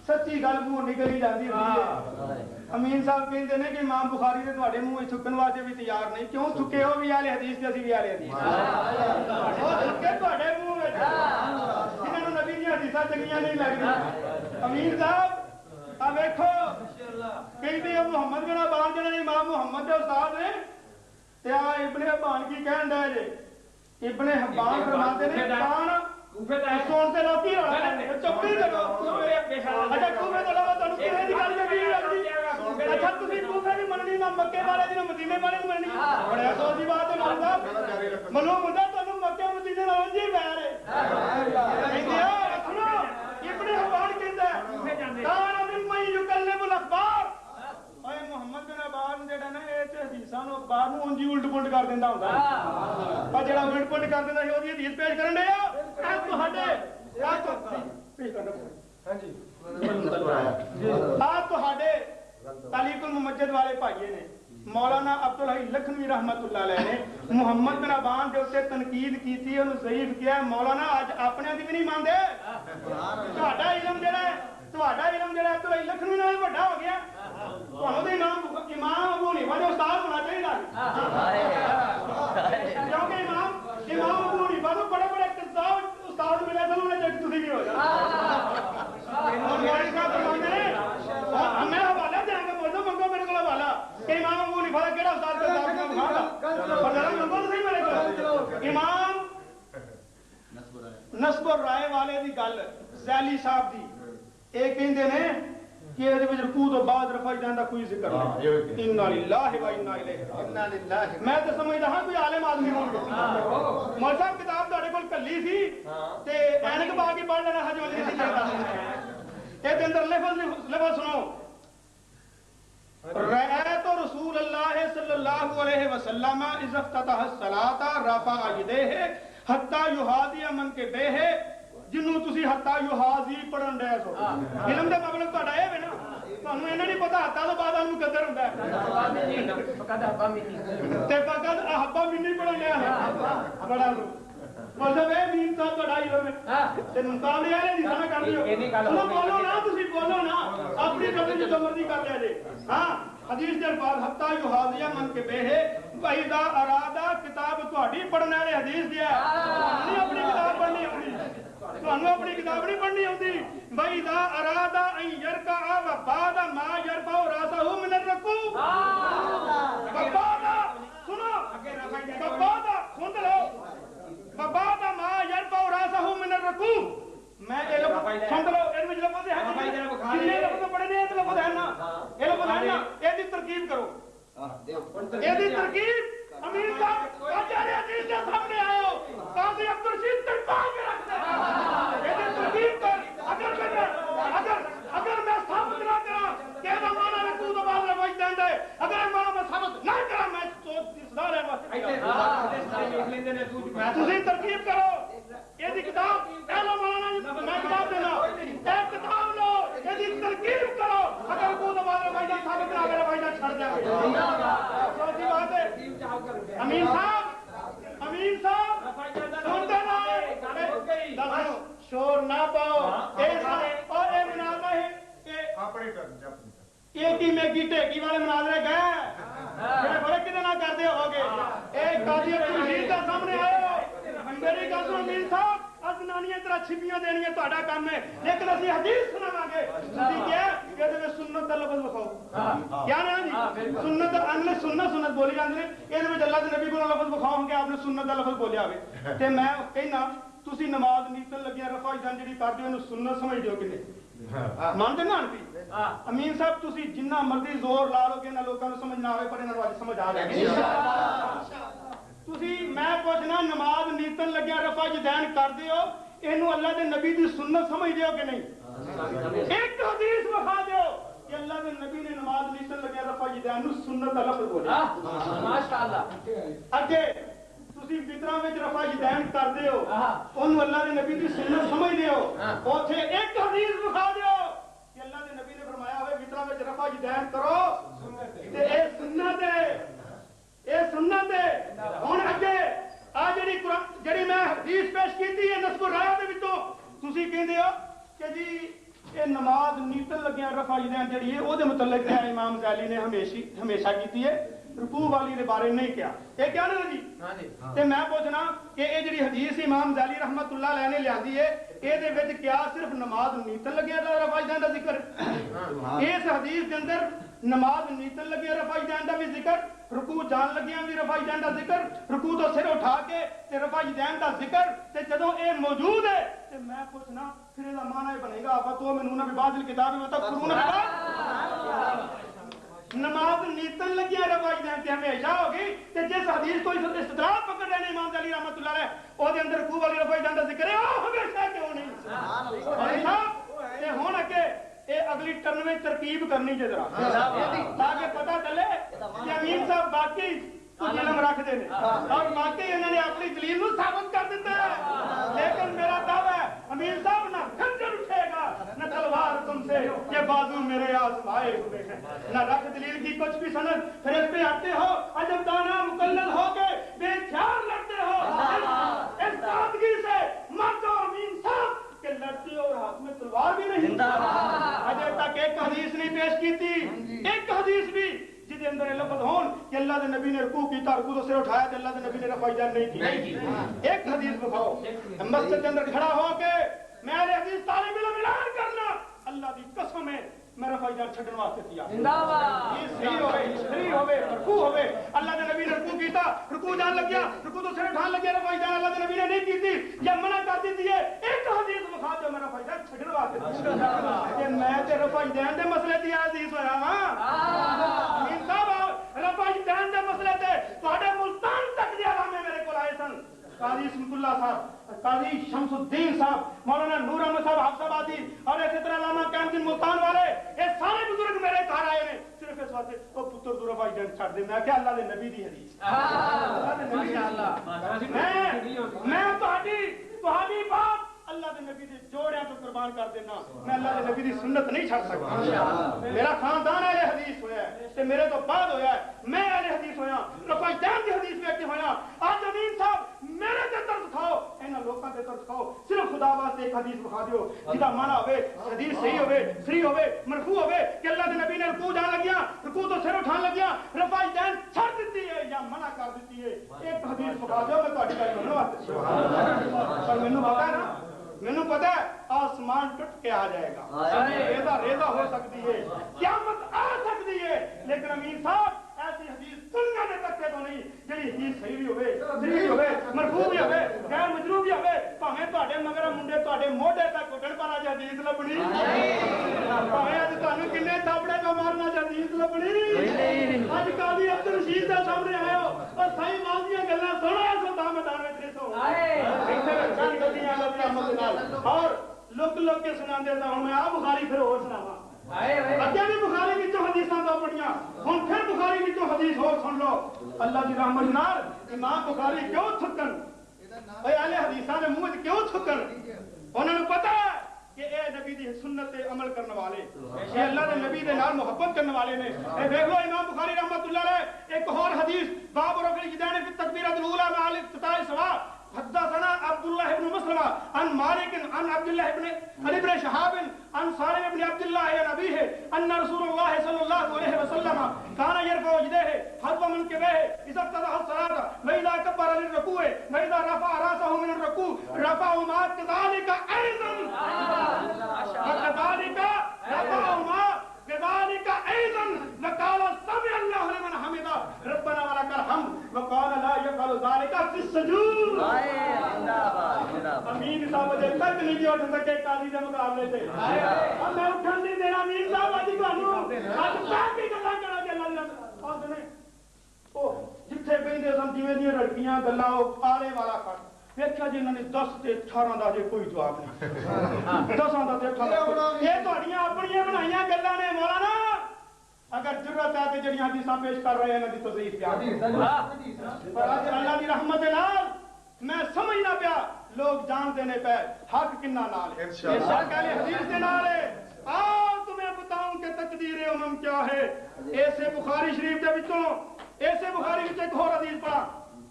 सच्ची गल मुंह निकल ही जाती है। अमीन साहब कहते हैं कि इमाम बुखारी ने तुहाडे मुंह चुकन वास्ते भी तैयार नहीं, क्यों चुके हो भी आले हदीस ते असीं भी आले हदीस चुके तुहाडे मुंह विच जिन्हां नूं नबी दी हदीसां चंगियां नहीं लगदी। अमीन साहब आ वेखो कहते हैं मुहम्मद बिन अब्बान जिन्हां इमाम मुहम्मद दे उस्ताद ने ते आ इब्ने अब्बान की कहण दे जे इब्ने हब्बान फरमाते ने कान सुन ते लोग की चुप्पी करो। अच्छा कूफे तो अलावा तुहानूं किसे दी गल चंगी लगदी? अच्छा तुसीं कूफे दी मननी ना मक्के वाले दी ना मदीने वाले दी मननी? बड़े अफसोस दी बात है मालूम साहब, मालूम हुंदा तुहानूं मक्के मदीने नाल जी बैर है। कहंदे आ सुनो इब्ने हब्बान कहंदा कान मिम्मन युकल्लिमुल अखबार ओए मुहम्मद बिन अब्बान जेड़ा ना ए ते हदीसां नूं अखबार नूं उंजी उल्ट पुलट कर दिंदा हुंदा पर जेड़ा उल्ट पुलट कर दिंदा सी ओदी हदीस पेश करन दे आ तुहाडे तालीकुल मुमज्जद वाले भाईए ने मौलाना अब्दुल हई लखनवी रहमतुल्लाह अलैह ने मुहम्मद बिन अब्बान के उत्ते तनकीद कीती, उन्हें ज़ईफ किया। मौलाना अज अपने दी भी नहीं मानदे। तुहाडा इल्म जेड़ा अब्दुल हई लखनवी नाल वड्डा हो गया, तुहानूं ते इमाम अबू हनीफा दे उस्ताद होना चाहिदा, क्योंकि इमाम अबू हनीफा तो बड़े बड़े किताब उस्ताद मिले थे, उन्होंने जग तुसीं भी हो जाओ। मैं हवाला देंगे बोलो मंगो मेरे को हवाला कि इमाम अबू हनीफा दा केड़ा उस्ताद किताब खादा पर जरा मंगो तो सही मेरे को। इमाम नस्बुर राय वाले दी गल ज़ैली साहब दी ए कहंदे ने कि ਇਹਦੇ ਵਿੱਚ ਰਕੂ ਤੋਂ ਬਾਅਦ ਰਫਾ ਜਾਣ ਦਾ ਕੋਈ ਜ਼ਿਕਰ ਨਹੀਂ। ਇੰਨਾ ਲਿल्लाहि व इन्ना इलैहि राजिऊन। मैं तो समझदा हां कोई आलिम आदमी होणगे। मौलवी साहब किताब ਤੁਹਾਡੇ ਕੋਲ ਕੱਲੀ ਸੀ ਤੇ ਐਨਕ ਪਾ ਕੇ ਪੜ੍ਹ ਲੈਣਾ ਹਜ ਵਾਲੀ ਸੀ ਕਹਿੰਦਾ। ਇਹਦੇ ਅੰਦਰ ਲਫ਼ਜ਼ ਸੁਣੋ रअयतु रसूलल्लाह सल्लल्लाहु अलैहि वसल्लम इज़ा इफ्ततह अस्सलाता रफ़अ यदैहि हत्ता युहादिया मनकिबैहि जिन्हों तुसी हत्ता युहाजी पढ़न दे सो इल्म दा मतलब ਤੁਹਾਡਾ ਇਹ ਵੇ ਨਾ ਤੁਹਾਨੂੰ ਇਹਨਾਂ ਨਹੀਂ ਪਤਾ ਹੱਤਾ ਤੋਂ ਬਾਅਦ ਉਹਨੂੰ ਮੁਕੱਦਰ ਹੁੰਦਾ ਹੈ ਫਕਦ ਅਹਬਾ ਮਿੰਨੀ ਪੜਨ ਲਿਆ ਬੜਾ ਮਤਲਬ ਇਹ ਮੀਨ ਤਾਂ ਤੁਹਾਡਾ ਇਲਮ ਹੈ ਤੇ ਮੁਕਾਬਲੇ ਵਾਲੇ ਦੀ ਸਾਨਾ ਕਰ ਲਿਓ ਬੋਲੋ ਨਾ ਤੁਸੀਂ ਬੋਲੋ ਨਾ ਆਪਣੀ ਕਬਰ ਜਿੱਦੋਂ ਮਰਜ਼ੀ ਕਰ ਲਿਆ ਜੇ। ਹਾਂ हदीस के अल्फाज हत्ता युहादिया मन के बेहे वहीदा अरादा किताब ਤੁਹਾਡੀ पढ़ने वाले हदीस दिया नहीं अपनी किताब पढ़नी होती ਤੁਹਾਨੂੰ अपनी किताब नहीं पढ़नी होती। वहीदा अरादा अन यरका व बाद मा यरफा रासहु मिन रकू बादा सुनो बादा सुन लो बादा मा यरफा रासहु मिन रकू मैं ये लोग सुन लो इन में लफ्ज है कितने लफ्ज पढ़े ने ये लफ्ज है ना ये लफ्ज है ना ਇਹਦੀ ਤਰकीब करो ਇਹਦੀ तरकीब अमीर साहब आचार्य हदीस के सामने आयो काजी अब्दुल रशीद तड़पा के रख दे ਇਹਦੀ तरकीब कर अगर मैं साबित ना करा कि ਇਹਦਾ ਮਾਨਾ ਰਕੂ ਤੋਂ ਬਾਅਦ ਰਵਾਜ ਦੇਂਦੇ अगर ਇਹ ਮਾਨਾ ਮੈਂ ਸਾबित ना करा मैं सोच दिसਦਾ ਰਹਿ ਵਾਸਤੇ ਲਿਖ ਲੈਂਦੇ ਨੇ ਤੁਸੀਂ तरकीब करो ਇਹਦੀ ਕਿਤਾਬ ਇਹ ਲੋ ਮਾਨਾ मैं किताब देना एक किताब लो यदि तरकीब करो अगर को दबाने भाईजान साबित ना करे भाईजान छड़ जाएंगे। सोची बात है अमीन साहब सुनते ना शोर ना पाओ और ये मनाजा है ये की में गिटे की वाले मनाजरे गए बड़े बड़े कितने ना करते होगे एक काजी अब्दुल रशीद का सामने आयो मेरी गल सुनो अमीन साहब अजनानियां तेरा छिपियां देनियां ਤੁਹਾਡਾ ਕੰਮ है लेकिन ਅਸੀਂ हदीस सुनावांगे ਤੁਸੀਂ क्या ਇਹਦੇ ਵਿੱਚ सुन्नत ਦਾ लफ्ज ਵਿਖਾਓ क्या ना जी सुन्नत अगले सुन्नत बोली ਜਾਂਦੇ ਨੇ ਇਹਦੇ ਵਿੱਚ ਅੱਲਾਹ ਦੇ ਨਬੀ ਕੋਲੋਂ ਲਫ਼ਜ਼ ਵਿਖਾਓਗੇ आपने सुन्नत ਦਾ लफ्ज ਬੋਲਿਆ ਹੋਵੇ ਤੇ ਮੈਂ ਕਹਿਣਾ ਤੁਸੀਂ ਨਮਾਜ਼ ਨੀਤਨ ਲੱਗਿਆ ਰਫਾ ਜਾਨ ਜਿਹੜੀ ਕਰਦੇ ਹੋ ਇਹਨੂੰ सुन्नत ਸਮਝਦੇ ਹੋ ਕਿਨੇ ਮੰਨਦੇ ਨਾ ਆਂਟੀ ਅਮੀਨ ਸਾਹਿਬ ਤੁਸੀਂ ਜਿੰਨਾ ਮਰਜ਼ੀ ਜ਼ੋਰ ਲਾ ਲੋਗੇ ਨਾ ਲੋਕਾਂ ਨੂੰ ਸਮਝ ਨਾ ਆਵੇ ਪਰ ਇਹਨਾਂ ਨੂੰ ਅੱਜ ਸਮਝ ਆ ਜਾਏਗੀ इंशाअल्लाह। ਤੁਸੀਂ ਮੈਂ ਪੁੱਛਣਾ ਨਮਾਜ਼ ਨੀਤਨ ਲੱਗਿਆ ਰਫਾ ਜदैन ਕਰਦੇ ਹੋ ਇਹਨੂੰ ਅੱਲਾਹ ਦੇ ਨਬੀ ਦੀ ਸੁन्नत ਸਮਝਦੇ ਹੋ ਕਿ ਨਹੀਂ ਇੱਕ ਹਦੀਸ ਵਿਖਾ ਦਿਓ ਕਿ ਅੱਲਾਹ ਦੇ ਨਬੀ ਨੇ ਨਮਾਜ਼ ਨੀਤਨ ਲੱਗਿਆ ਰਫਾ ਜदैन ਨੂੰ ਸੁन्नत ਦਾ ਲਫ਼ਜ਼ ਬੋਲਿਆ ਮਾਸ਼ਾਅੱਲਾ। ਅੱਗੇ ਤੁਸੀਂ ਵਿਤਰਾਂ ਵਿੱਚ ਰਫਾ ਜदैन ਕਰਦੇ ਹੋ ਉਹਨੂੰ ਅੱਲਾਹ ਦੇ ਨਬੀ ਦੀ ਸੁन्नत ਸਮਝਦੇ ਹੋ ਉੱਥੇ ਇੱਕ ਹਦੀਸ ਵਿਖਾ ਦਿਓ ਕਿ ਅੱਲਾਹ ਦੇ ਨਬੀ ਨੇ ਫਰਮਾਇਆ ਹੋਵੇ ਵਿਤਰਾਂ ਵਿੱਚ ਰਫਾ ਜदैन ਕਰੋ ਤੇ ਇਹ ਸੁन्नत ਹੈ ਇਹ सुन्नत है। हुण अगे आ जिहड़ी मैं हदीस पेश कीती है नस्बुर राय दे विचों ਤੁਸੀਂ ਕਹਿੰਦੇ ਹੋ ਕਿ ਜੀ ਇਹ ਨਮਾਜ਼ ਨੀਤਨ ਲੱਗਿਆ ਰਫਾਈ ਦੇਣ ਜਿਹੜੀ ਹੈ ਉਹਦੇ ਮੁਤਲਕ ਹੈ ਇਮਾਮ ਜ਼ਾਲੀ ਨੇ ਹਮੇਸ਼ਾ ਕੀਤੀ ਹੈ ਰਕੂ ਵਾਲੀ ਦੇ ਬਾਰੇ ਨਹੀਂ ਕਿਹਾ ਇਹ ਕਿਹਾ ਨਾ ਜੀ ਤੇ ਮੈਂ ਪੁੱਛਣਾ ਕਿ ਇਹ ਜਿਹੜੀ ਹਦੀਸ ਇਮਾਮ ਜ਼ਾਲੀ ਰਹਿਮਤੁल्लाह अलैह ਨੇ ਲਿਆਂਦੀ ਹੈ ਇਹਦੇ ਵਿੱਚ ਕਿਆ ਸਿਰਫ ਨਮਾਜ਼ ਨੀਤਨ ਲੱਗਿਆ ਦਾ ਰਫਾਈ ਦੇਣ ਦਾ ਜ਼ਿਕਰ ਇਸ ਹਦੀਸ ਦੇ ਅੰਦਰ ਨਮਾਜ਼ ਨੀਤਨ ਲੱਗਿਆ ਰਫਾਈ ਦੇਣ ਦਾ ਵੀ ਜ਼ਿਕਰ ਰਕੂ ਜਾਣ ਲੱਗਿਆਂ ਵੀ ਰਫਾਈ ਦੇਣ ਦਾ ਜ਼ਿਕਰ ਰਕੂ ਤੋਂ ਸਿਰ ਉਠਾ ਕੇ ਤੇ ਰਫਾਈ ਦੇਣ ਦਾ ਜ਼ਿਕਰ ਤੇ ਜਦੋਂ ਇਹ ਮੌਜੂਦ ਹੈ ਤੇ ਮੈਂ ਪੁੱਛਣਾ ਫਿਰ ਇਹਦਾ ਮਾਨਾ ਇਹ ਬਣੇਗਾ ਫਤਵਾ ਮੈਨੂੰ ਨਾ ਵੀ ਬਾਜ਼ਿਲ ਕਿਤਾਬ में तक नमाज नीतन लगी रवाई देन ते हमेशा होगी ते जिस हदीस को इस्तदलाल पकड़ लेने इमाम ज़ाली रहमतुल्लाह अलैह ओदे अंदर रकू वाली रवाई देन दा जिक्र है ओ हमेशा क्यों नहीं भाई साहब ते हुन अगे ए अगली टर्न में तरकीब करनी जे जरा ताकि पता चले कि अमीन साहब बाकी कुछ इल्म रखते हैं और बाकी इन्होंने अपनी दलील को साबित कर दिता है लेकिन मेरा दावा है अमीन साहब ना खंजर उठेगा न तलवार तुमसे ये बाजू मेरे आजमाए हुए हैं न रख दलील की कुछ भी सनद फिर इस पे आते हो अजब दाना मुकल्लद हो के बेख्याल लड़ते हो इस सादगी से मत अमीन साहब के लड़ते हो और हाथ में तलवार भी नहीं अजय तक एक हदीस नहीं पेश की थी एक हदीस भी जिसके अंदर लफ्ज होन कि अल्लाह के नबी ने रुकू कीता रुकू तो सिर उठाया तो अल्लाह के नबी ने रफ़ा नहीं की एक हदीस बताओ मस्जिद के अंदर खड़ा हो के मैं हदीस तालिब इल्म ऐलान करना अल्लाह की कसम है मैं रफ़ा छड्डन वास्ते किया जिंदाबाद ये सही होवे रुकू होवे अल्लाह के नबी ने रुकू कीता रुकू जान लग गया रुकू तो सिर उठान लग गया रफ़ा अल्लाह के नबी ने नहीं की थी या मना कर दी थी एक हदीस दिखा दो मैं रफ़ा छड्डन वास्ते कि मैं ते रफ़ा दे मसले दी हदीस होया हां मीन साहब रफ़ा दे मसले ते ਤੁਹਾਡੇ मुल्तान तक दे आलामे मेरे को आए सन काजी इसमतुल्लाह साहब काजी शमसुद्दीन साहब मौलाना नूर अहमद साहब हाफसाबादी और इसी तरह अल्लामा कायमुद्दीन मुल्तान वाले ये सारे बुजुर्ग मेरे घर आए ने सिर्फ इस वास्ते ओ पुत्र दूर भाई जन छड़ दे मैं क्या अल्लाह दे नबी दी हदीस माशाअल्लाह मैं तुम्हारी बात अल्लाह के नबी दे जोड़ियां तो कुर्बान कर देना मैं अल्लाह के नबी दी सुन्नत नहीं छड़ सकता मेरा खानदान अहले हदीस होया ते मेरे तो बाद होया मैं अहले हदीस होया रफ़ा दैन दी हदीस में के होया आज अमीन साहब मेरे ते तरस खाओ इन्हां लोकां ते तरस खाओ सिर्फ खुदा वास्ते एक हदीस दिखा दियो जिदा माना होवे हदीस सही होवे सही होवे मरफू होवे कि अल्लाह के नबी ने रुकू जान लगिया रुकू तो सिर उठान लगिया रफ़ा दैन छड़ दित्ती है या मना कर दित्ती है एक हदीस दिखा दियो मैं ਤੁਹਾਡੀ ਗੱਲ सुनने वास्ते सुभान अल्लाह पर मैनू पता है ना मैनू पता है आसमान टूट के आ जाएगा रेजा हो सकती है क़यामत आ सकती है लेकिन अमीर साहब ऐसी हदीस दुनिया में तक तो नहीं जी हदीस सही भी होवे सही भी होवे मरफू भी होवे गैर मजरू भी होवे भावें ਤੁਹਾਡੇ मगर मुंडे ਤੁਹਾਡੇ ਮੋਢੇ तक घुटन पाना जे हदीस लभनी भावें अज ਤੁਹਾਨੂੰ किन्ने थापड़े को मारना जे हदीस लभनी अज काजी अब्दुल रशीद दे सामने आए हो और सही बात दी गल्लां सुनो सदा मैदान में रिसो इथे रखन गड्डियां लबियां मत और लोक के सुनांदे ता हुन मैं आ बुखारी फिर और सुनावा अगे भी बुखारी विचों हदीसां तो पढ़ियां हुन फिर बुखारी विचों हदीस और सुन लो अल्लाह दी रहमत नाल इमाम बुखारी क्यों थकन भाई अहले हदीसां दे मुंह क्यों थकन उन्हां नूं पता है कि ए नबी दी सुन्नत ते अमल करने वाले ये अल्लाह दे नबी दे नाल मोहब्बत करने वाले ने ए देख लो इमाम बुखारी रहमतुल्लाह अलैह एक और हदीस बाब रफ़ी यदैन फी तकबीरतुल ऊला मा अल इफ्तिताह सवा हदसना अब्दुल्लाह इब्न मुस्लिमा अन मालिक अन अब्दुल्लाह इब्न शहाब अन सालिम इब्न अब्दुल्लाह या नबी है अन रसूलुल्लाह सल्लल्लाहु अलैहि वसल्लम काना यरफउ यदैहि हज़्व मनकिबैहि इज़ा क़ज़ा अस्सलात व इज़ा कब्बरा लिर्रुकू व इज़ा रफ़अ रासहु मिन अर्रुकू रफ़अहु मा कज़ालिका अयज़न कज़ालिका रफ़अहु मा कज़ालिका अयज़न व क़ाला समी अल्लाहु लिमन हमिदा रब्बना व लकल हम्द व क़ाला ला यफ़अलु ज़ालिका फ़ी सुजूद अमीन साहब जब तक नहीं उठ सके काजी के मुकाबले से अब मैं उठन नहीं देना अमीन साहब आज ਤੁਹਾਨੂੰ ਅੱਜ ਕਾਹਦੀ ਗੱਲਾਂ ਕਰਾਂ ਕਿ ਅੱਲਾਹ ਆਉਂਦੇ ਨੇ ਉਹ ਜਿੱਥੇ ਬੈਠੇ ਸਨ ਜਿਵੇਂ ਦੀਆਂ ਰੜਕੀਆਂ ਗੱਲਾਂ ਉਹ ਆਲੇ ਵਾਲਾ ਕੱਟ ਵੇਖਿਆ ਜੀ ਇਹਨਾਂ ਨੇ 10 ਤੇ 18 ਦਾ ਜੇ ਕੋਈ ਜਵਾਬ ਨਹੀਂ 10 ਦਾ ਤੇ 18 ਇਹ ਤੁਹਾਡੀਆਂ ਆਪਣੀਆਂ ਬਣਾਈਆਂ ਗੱਲਾਂ ਨੇ ਮੌਲਾਨਾ अगर जरूरत है तो जड़ियां हदीसां पेश कर रहे हैं नबी तज़ईफ क्या पर आज अल्लाह की रहमत नाल मैं समझ ना पिया लोग जान देने पे हक किन्ना नाल है ये शक वाली हदीस के नाल है आओ तुम्हें बताऊं कि तकदीर उमम क्या है ऐसे बुखारी शरीफ के विचों ऐसे बुखारी विच एक और हदीस पढ़ा